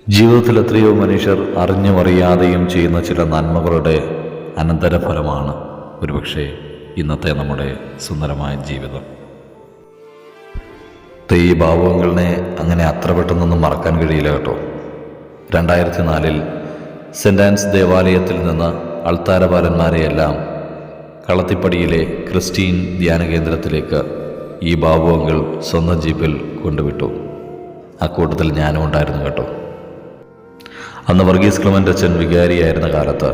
ജീവിതത്തിൽ എത്രയോ മനുഷ്യർ അറിഞ്ഞും അറിയാതെയും ചെയ്യുന്ന ചില നന്മകളുടെ അനന്തരഫലമാണ് ഒരുപക്ഷെ ഇന്നത്തെ നമ്മുടെ സുന്ദരമായ ജീവിതം. ഈ ഭാവുകങ്ങളെ അങ്ങനെ അത്ര പെട്ടെന്നൊന്നും മറക്കാൻ കഴിയില്ല കേട്ടോ. 2004 സെൻ്റ് ആൻസ് ദേവാലയത്തിൽ നിന്ന് അൾത്താരപാലന്മാരെയെല്ലാം കളത്തിപ്പടിയിലെ ക്രിസ്റ്റീൻ ധ്യാന കേന്ദ്രത്തിലേക്ക് ഈ ബാബുവങ്ങൾ സ്വന്തം ജീപ്പിൽ കൊണ്ടുവിട്ടു. അക്കൂട്ടത്തിൽ ഞാനും ഉണ്ടായിരുന്നു കേട്ടോ. അന്ന് വർഗീസ് ക്ലെമൻ്റ് അച്ഛൻ വികാരിയായിരുന്ന കാലത്ത്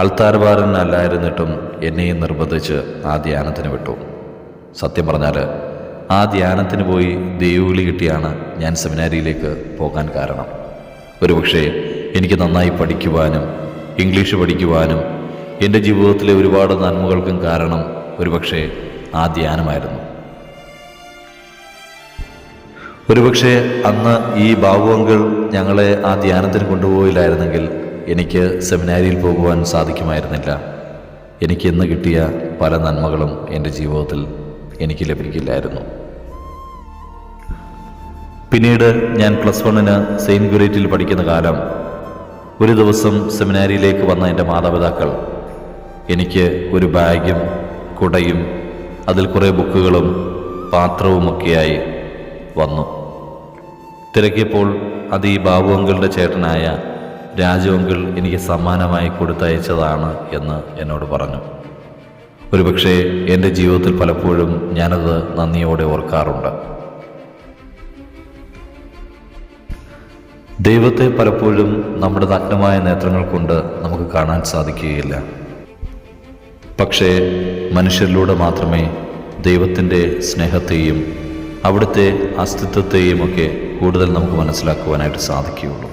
അൾത്താരപാലനല്ലായിരുന്നിട്ടും എന്നെയും നിർബന്ധിച്ച് ആ ധ്യാനത്തിന് വിട്ടു. സത്യം പറഞ്ഞാൽ ആ ധ്യാനത്തിന് പോയി ദൈവവിളി കിട്ടിയാണ് ഞാൻ സെമിനാരിയിലേക്ക് പോകാൻ കാരണം. ഒരുപക്ഷെ എനിക്ക് നന്നായി പഠിക്കുവാനും ഇംഗ്ലീഷ് പഠിക്കുവാനും എൻ്റെ ജീവിതത്തിലെ ഒരുപാട് നന്മകൾക്കും കാരണം ഒരുപക്ഷെ ആ ധ്യാനമായിരുന്നു. ഒരുപക്ഷെ അന്ന് ഈ ബാബു അങ്കിൾ ഞങ്ങളെ ആ ധ്യാനത്തിന് കൊണ്ടുപോയില്ലായിരുന്നെങ്കിൽ എനിക്ക് സെമിനാരിയിൽ പോകുവാൻ സാധിക്കുമായിരുന്നില്ല. എനിക്ക് ഇന്ന് കിട്ടിയ പല നന്മകളും എൻ്റെ ജീവിതത്തിൽ എനിക്ക് ലഭിക്കില്ലായിരുന്നു. പിന്നീട് ഞാൻ +1 സെയിൻറ്റ് ഗ്യൂരേറ്റിൽ പഠിക്കുന്ന കാലം ഒരു ദിവസം സെമിനാരിയിലേക്ക് വന്ന എൻ്റെ മാതാപിതാക്കൾ എനിക്ക് ഒരു ബാഗും കുടയും അതിൽ കുറേ ബുക്കുകളും പാത്രവുമൊക്കെയായി വന്നു. തിരക്കിയപ്പോൾ അത് ഈ ബാബു അങ്കിളുടെ ചേട്ടനായ രാജു അങ്കിൾ എനിക്ക് സമ്മാനമായി കൊടുത്തയച്ചതാണ് എന്ന് എന്നോട് പറഞ്ഞു. ഒരുപക്ഷെ എൻ്റെ ജീവിതത്തിൽ പലപ്പോഴും ഞാനത് നന്ദിയോടെ ഓർക്കാറുണ്ട്. ദൈവത്തെ പലപ്പോഴും നമ്മുടെ നഗ്നമായ നേത്രങ്ങൾ കൊണ്ട് നമുക്ക് കാണാൻ സാധിക്കുകയില്ല. പക്ഷേ മനുഷ്യരിലൂടെ മാത്രമേ ദൈവത്തിൻ്റെ സ്നേഹത്തെയും അവിടുത്തെ അസ്തിത്വത്തെയും ഒക്കെ കൂടുതൽ നമുക്ക് മനസ്സിലാക്കുവാനായിട്ട് സാധിക്കുകയുള്ളൂ.